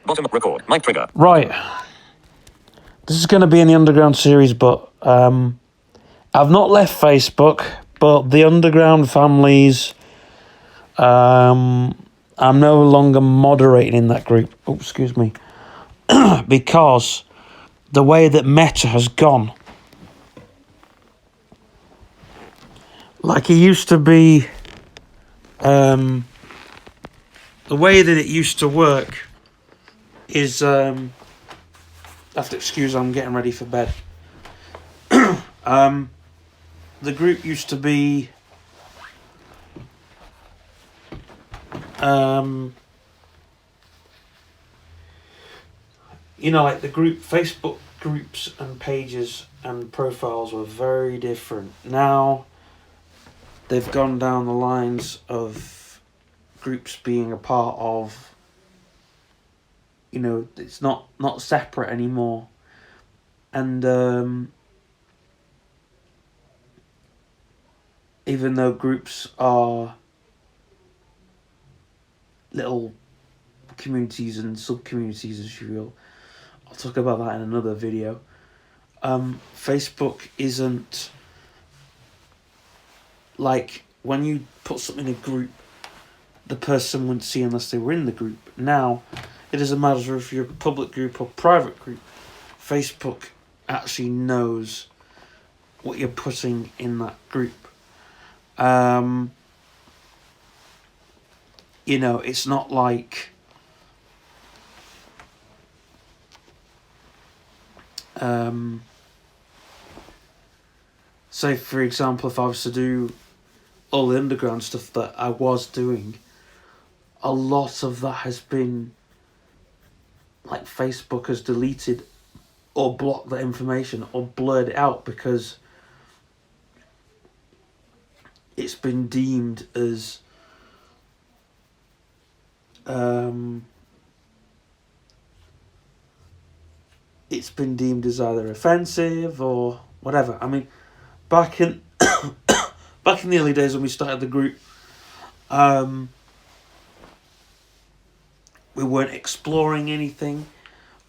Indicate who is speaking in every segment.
Speaker 1: Bottom record. Mic trigger.
Speaker 2: Right. This is going to be in the Underground series, but I've not left Facebook, but the Underground families, I'm no longer moderating in that group. Oh, excuse me. Because the way that Meta has gone. Like it used to be, the way that it used to work is, have to excuse, I'm getting ready for bed. The group used to be, like the group, Facebook groups and pages and profiles were very different. Now, they've gone down the lines of groups being a part of, it's not separate anymore. And even though groups are little communities and sub-communities, as you will, I'll talk about that in another video. Facebook isn't like when you put something in a group, the person wouldn't see unless they were in the group. Now, it doesn't matter if you're a public group or private group. Facebook actually knows what you're putting in that group. It's not like say for example, if I was to do all the underground stuff that I was doing, a lot of that has been like Facebook has deleted or blocked that information or blurred it out because it's been deemed as either offensive or whatever. I mean, back in back in the early days when we started the group, we weren't exploring anything.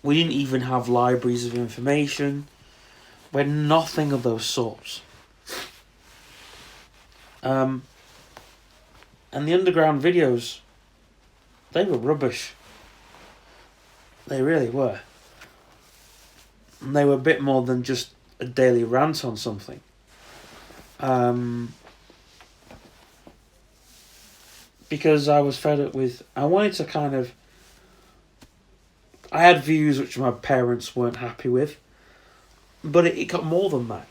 Speaker 2: We didn't even have libraries of information. We had nothing of those sorts. And the underground videos, they were rubbish. They really were. And they were a bit more than just a daily rant on something. Because I was fed up with... I wanted to kind of... I had views which my parents weren't happy with. But it got more than that,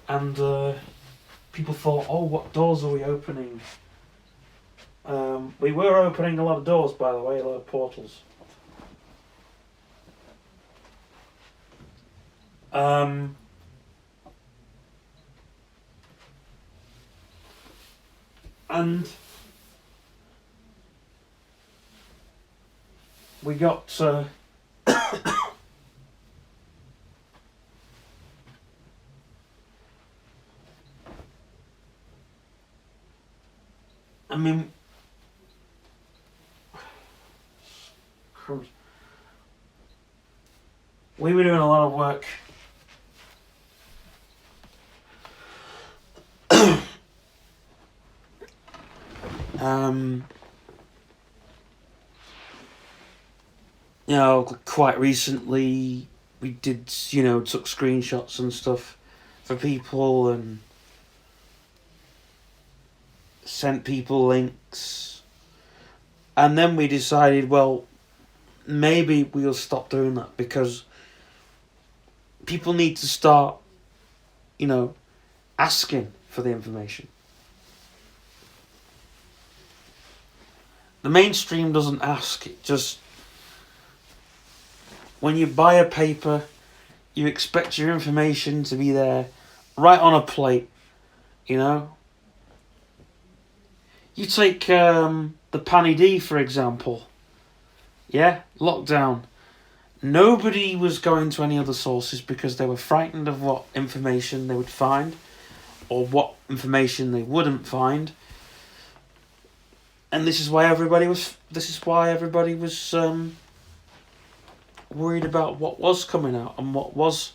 Speaker 2: And people thought, oh, what doors are we opening? We were opening a lot of doors, by the way, a lot of portals. And we got I mean, we were doing a lot of work quite recently we did, took screenshots and stuff for people and sent people links. And then we decided, well, maybe we'll stop doing that because people need to start, asking for the information. The mainstream doesn't ask, it just... When you buy a paper, you expect your information to be there, right on a plate, You take the Panny D, for example. Yeah, lockdown. Nobody was going to any other sources because they were frightened of what information they would find or what information they wouldn't find. And this is why everybody was worried about what was coming out and what was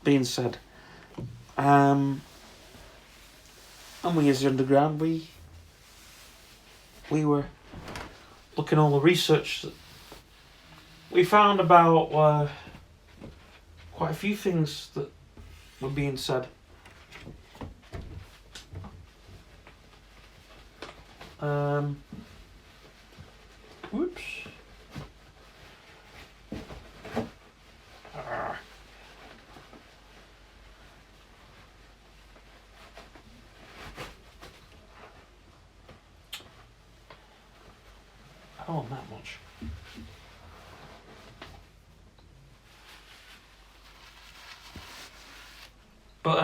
Speaker 2: being said. And we as the underground, we were looking at all the research that we found about quite a few things that were being said. Whoops. I don't want that much. But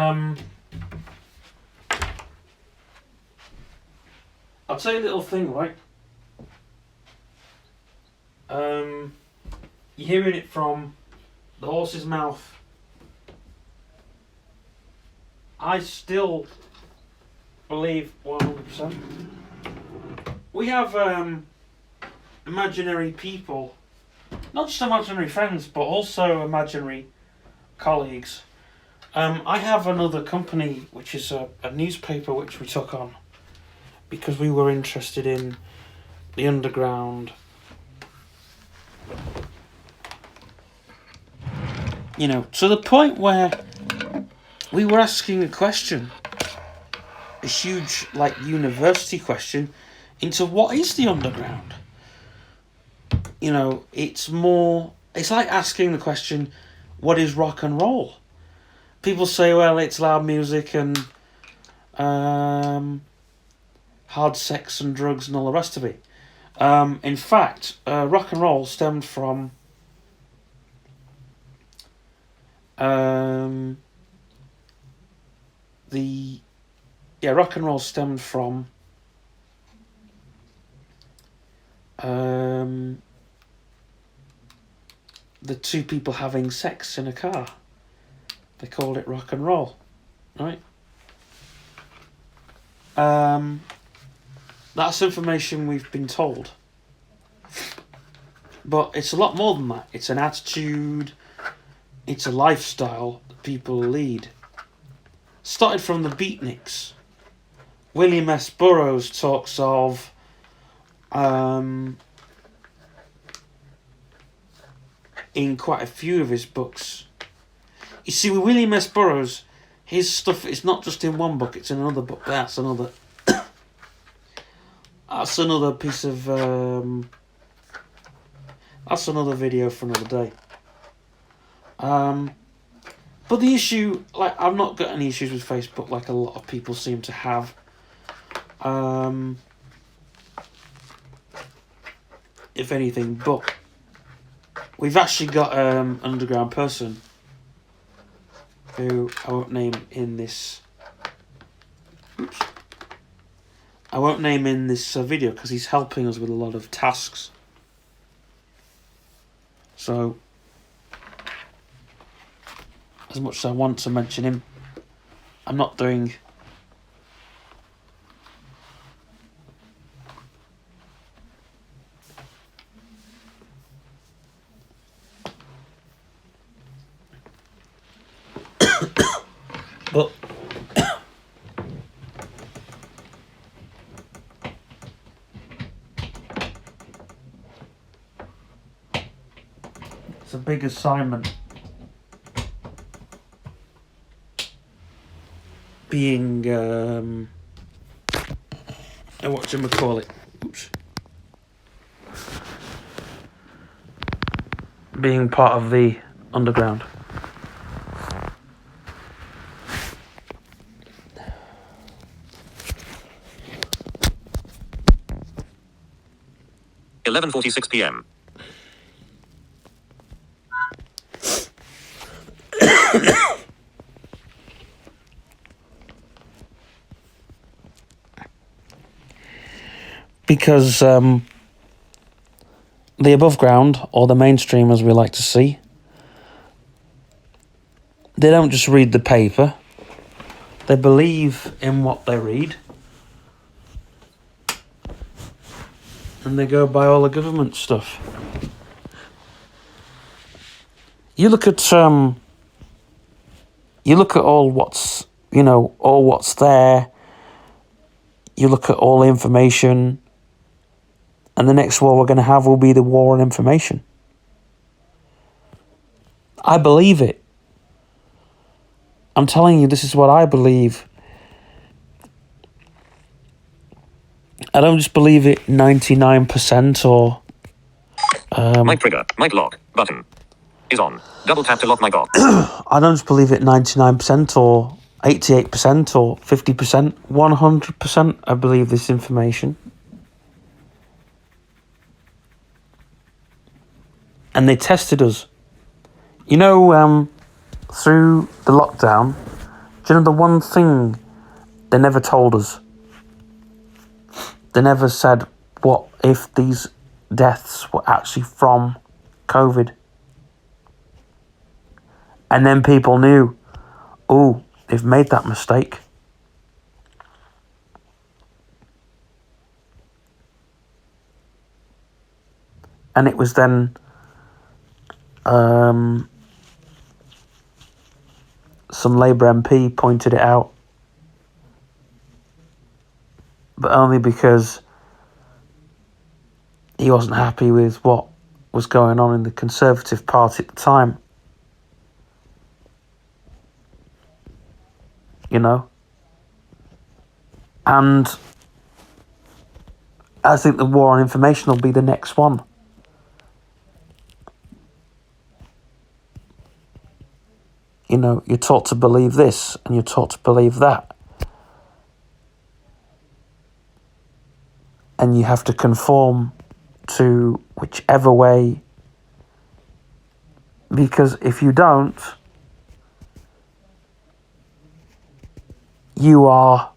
Speaker 2: I'll tell you a little thing, right? You're hearing it from the horse's mouth. I still believe 100%. We have imaginary people, not just imaginary friends, but also imaginary colleagues. I have another company, which is a newspaper which we took on because we were interested in the underground. You know, to the point where we were asking a question, a huge, like, university question, into what is the underground? You know, it's like asking the question, what is rock and roll? People say, well, it's loud music and hard sex and drugs and all the rest of it. In fact, rock and roll stemmed from rock and roll stemmed from the two people having sex in a car. They called it rock and roll, right? That's information we've been told. But it's a lot more than that. It's an attitude, it's a lifestyle that people lead. Started from the beatniks. William S. Burroughs talks of in quite a few of his books. You see, with William S. Burroughs, his stuff is not just in one book, it's in another book. That's another piece of that's another video for another day. But the issue, like, I've not got any issues with Facebook like a lot of people seem to have. If anything, but we've actually got an underground person who I won't name in this. Oops. I won't name in this video because he's helping us with a lot of tasks. So, as much as I want to mention him, I'm not doing. But it's a big assignment being whatchamacallit. Oops. Being part of the underground.
Speaker 1: (11:46 p.m.)
Speaker 2: Because the above ground, or the mainstream as we like to see, they don't just read the paper, they believe in what they read. and they go by all the government stuff. You look at all what's all what's there. You look at all the information, and the next war we're going to have will be the war on information. I believe it. I'm telling you, this is what I believe. I don't just believe it 99% or...
Speaker 1: mic trigger, mic lock, button is on. Double tap to lock mic off.
Speaker 2: I don't just believe it 99% or 88% or 50%. 100% I believe this information. And they tested us. Through the lockdown, do you know the one thing they never told us? They never said, what if these deaths were actually from COVID? And then people knew, oh, they've made that mistake. And it was then some Labour MP pointed it out, but only because he wasn't happy with what was going on in the Conservative Party at the time. And I think the war on information will be the next one. You're taught to believe this and you're taught to believe that. And you have to conform to whichever way. Because if you don't, you are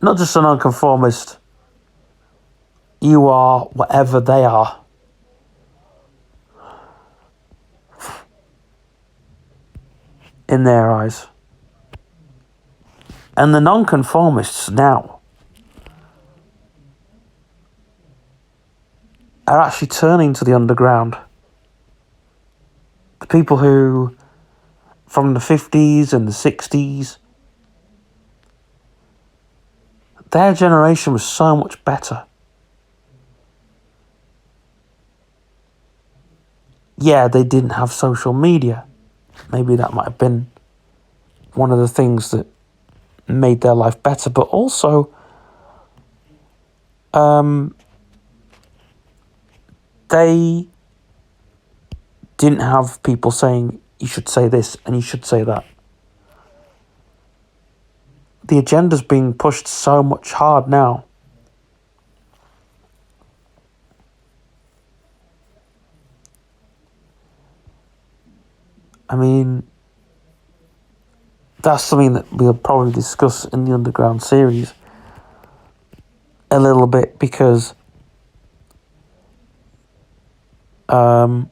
Speaker 2: not just a nonconformist, you are whatever they are. In their eyes. And the nonconformists now are actually turning to the underground. The people who, from the 50s and the 60s, their generation was so much better. Yeah, they didn't have social media. Maybe that might have been one of the things that made their life better. But also, they didn't have people saying, you should say this and you should say that. The agenda's being pushed so much hard now. I mean, that's something that we'll probably discuss in the Underground series a little bit, because a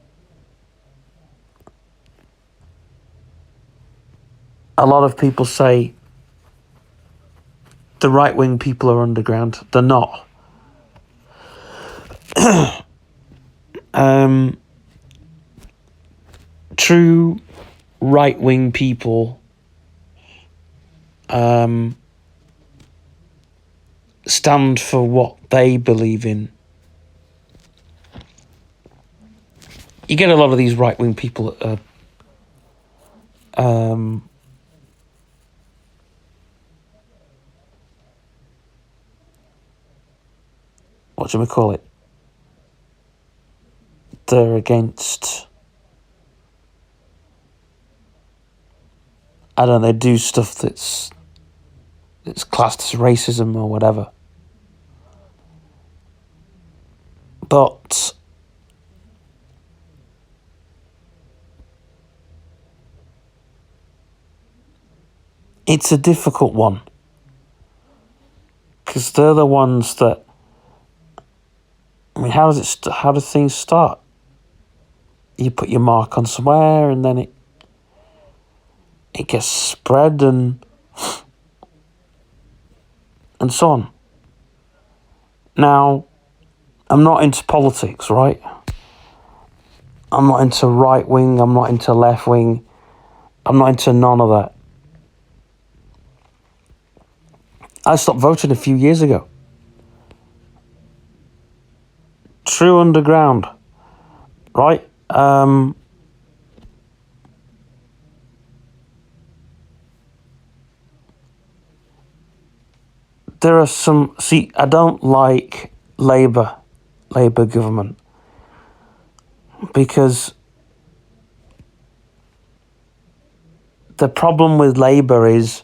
Speaker 2: lot of people say the right-wing people are underground. They're not. True right-wing people stand for what they believe in. You get a lot of these right-wing people that are what do we call it? They're against, I don't know, they do stuff that's classed as racism or whatever. But it's a difficult one, because they're the ones that, I mean, how do things start? You put your mark on somewhere, and then it gets spread, and and so on. Now, I'm not into politics, right? I'm not into right wing, I'm not into left wing, I'm not into none of that. I stopped voting a few years ago. True underground, right? There are some... See, I don't like Labour government, because the problem with Labour is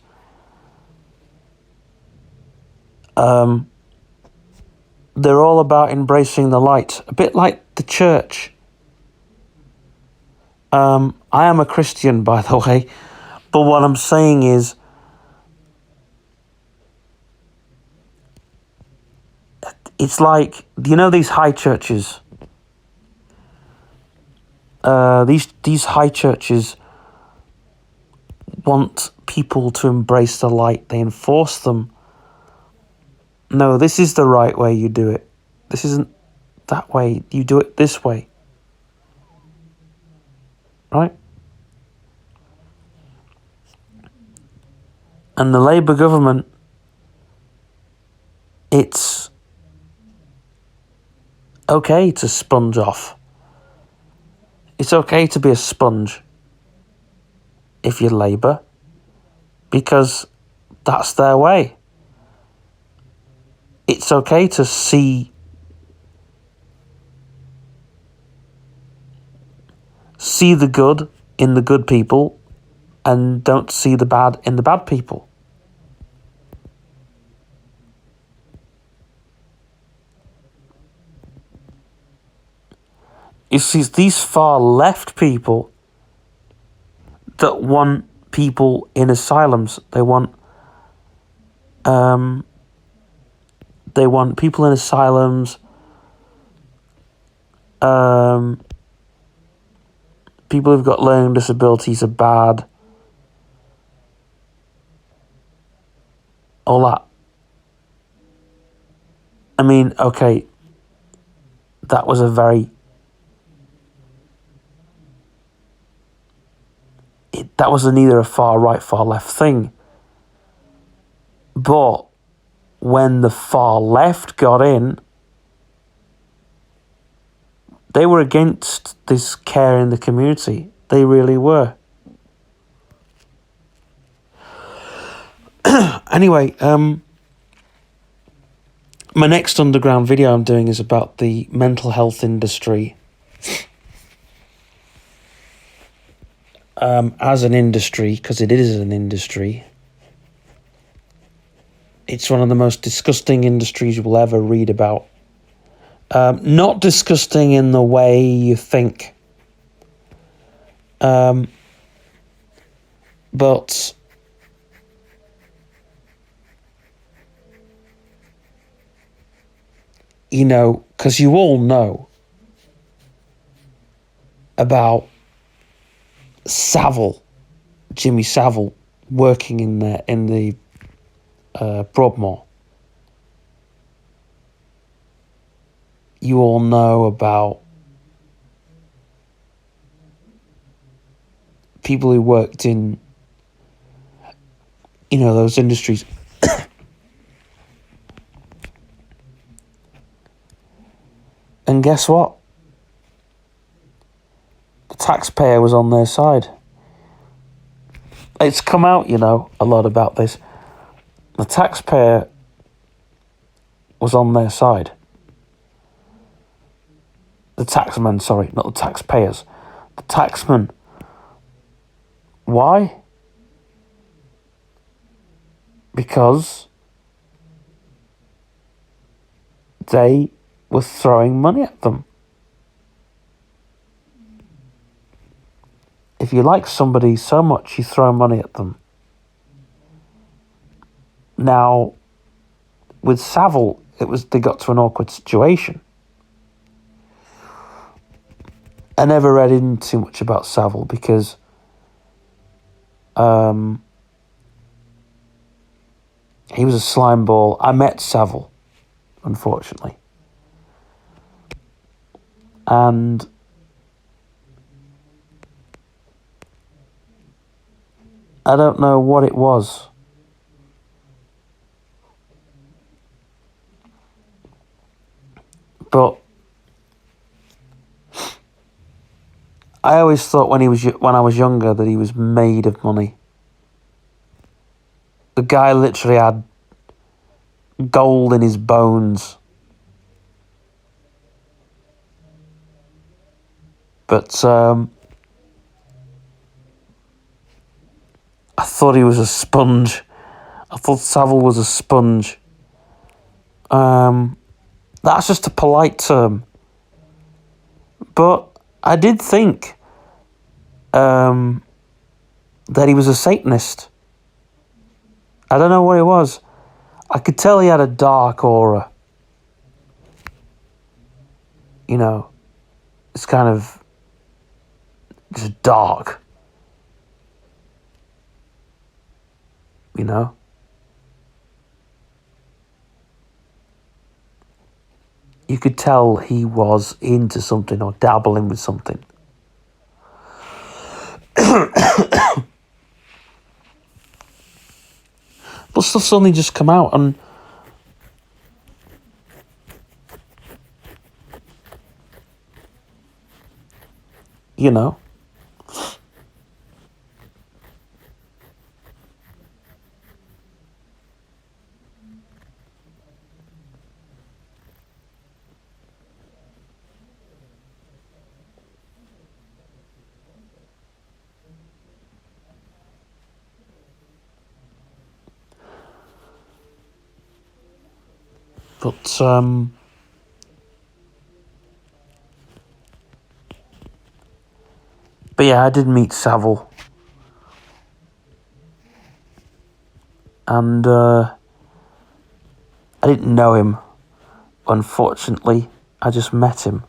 Speaker 2: they're all about embracing the light, a bit like the church. I am a Christian, by the way, but what I'm saying is it's like, you know, these high churches. These high churches want people to embrace the light. They enforce them. No, this is the right way you do it. This isn't that way. You do it this way. Right? And the Labour government, it's okay to sponge off. It's okay to be a sponge if you're Labour, because that's their way. It's okay to see the good in the good people and don't see the bad in the bad people. You see, these far left people that want people in asylums. They want people in asylums. People who've got learning disabilities are bad. All that. I mean, okay, that was that was neither a far right, far left thing. But when the far left got in, they were against this care in the community. They really were. Anyway, my next underground video I'm doing is about the mental health industry. As an industry, because it is an industry. It's one of the most disgusting industries you will ever read about. Not disgusting in the way you think. But you know, because you all know about Jimmy Savile, working in the Broadmoor. You all know about people who worked in, you know, those industries. And guess what? The taxpayer was on their side. It's come out, you know, a lot about this. The taxpayer was on their side. The taxman, sorry, not the taxpayers. The taxman. Why? Because they were throwing money at them. If you like somebody so much, you throw money at them. Now, with Savile, they got to an awkward situation. I never read in too much about Savile because He was a slime ball. I met Savile, unfortunately. And I don't know what it was. But I always thought when I was younger that he was made of money. The guy literally had gold in his bones. But I thought he was a sponge. I thought Savile was a sponge. That's just a polite term. But I did think that he was a Satanist. I don't know what it was. I could tell he had a dark aura. You know, it's kind of just dark. You know? You could tell he was into something or dabbling with something. But stuff's only just come out, and you know. But yeah, I did meet Savile. And I didn't know him. Unfortunately, I just met him.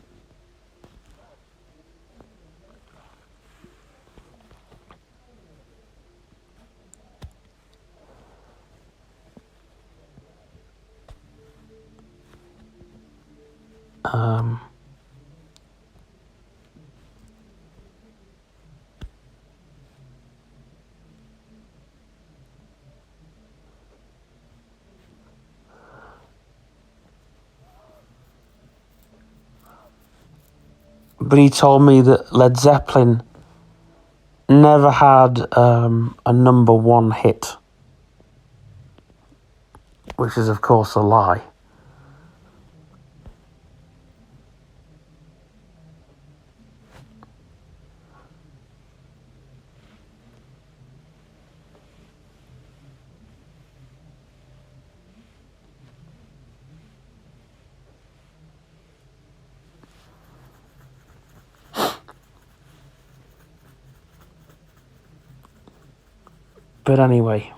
Speaker 2: But he told me that Led Zeppelin never had a #1 hit. Which is, of course, a lie. But anyway.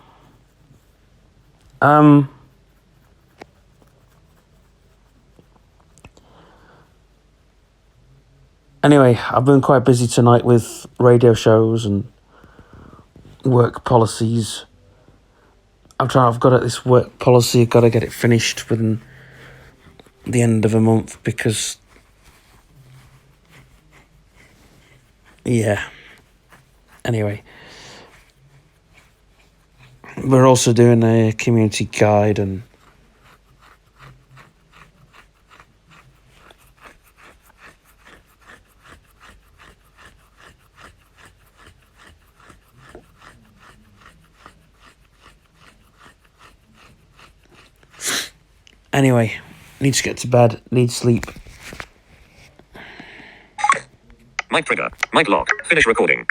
Speaker 2: Anyway, I've been quite busy tonight with radio shows and work policies. I've got this work policy, I've got to get it finished within the end of a month because, yeah. Anyway. We're also doing a community guide and anyway, need to get to bed, need sleep.
Speaker 1: Mic trigger. Mic lock. Finish recording.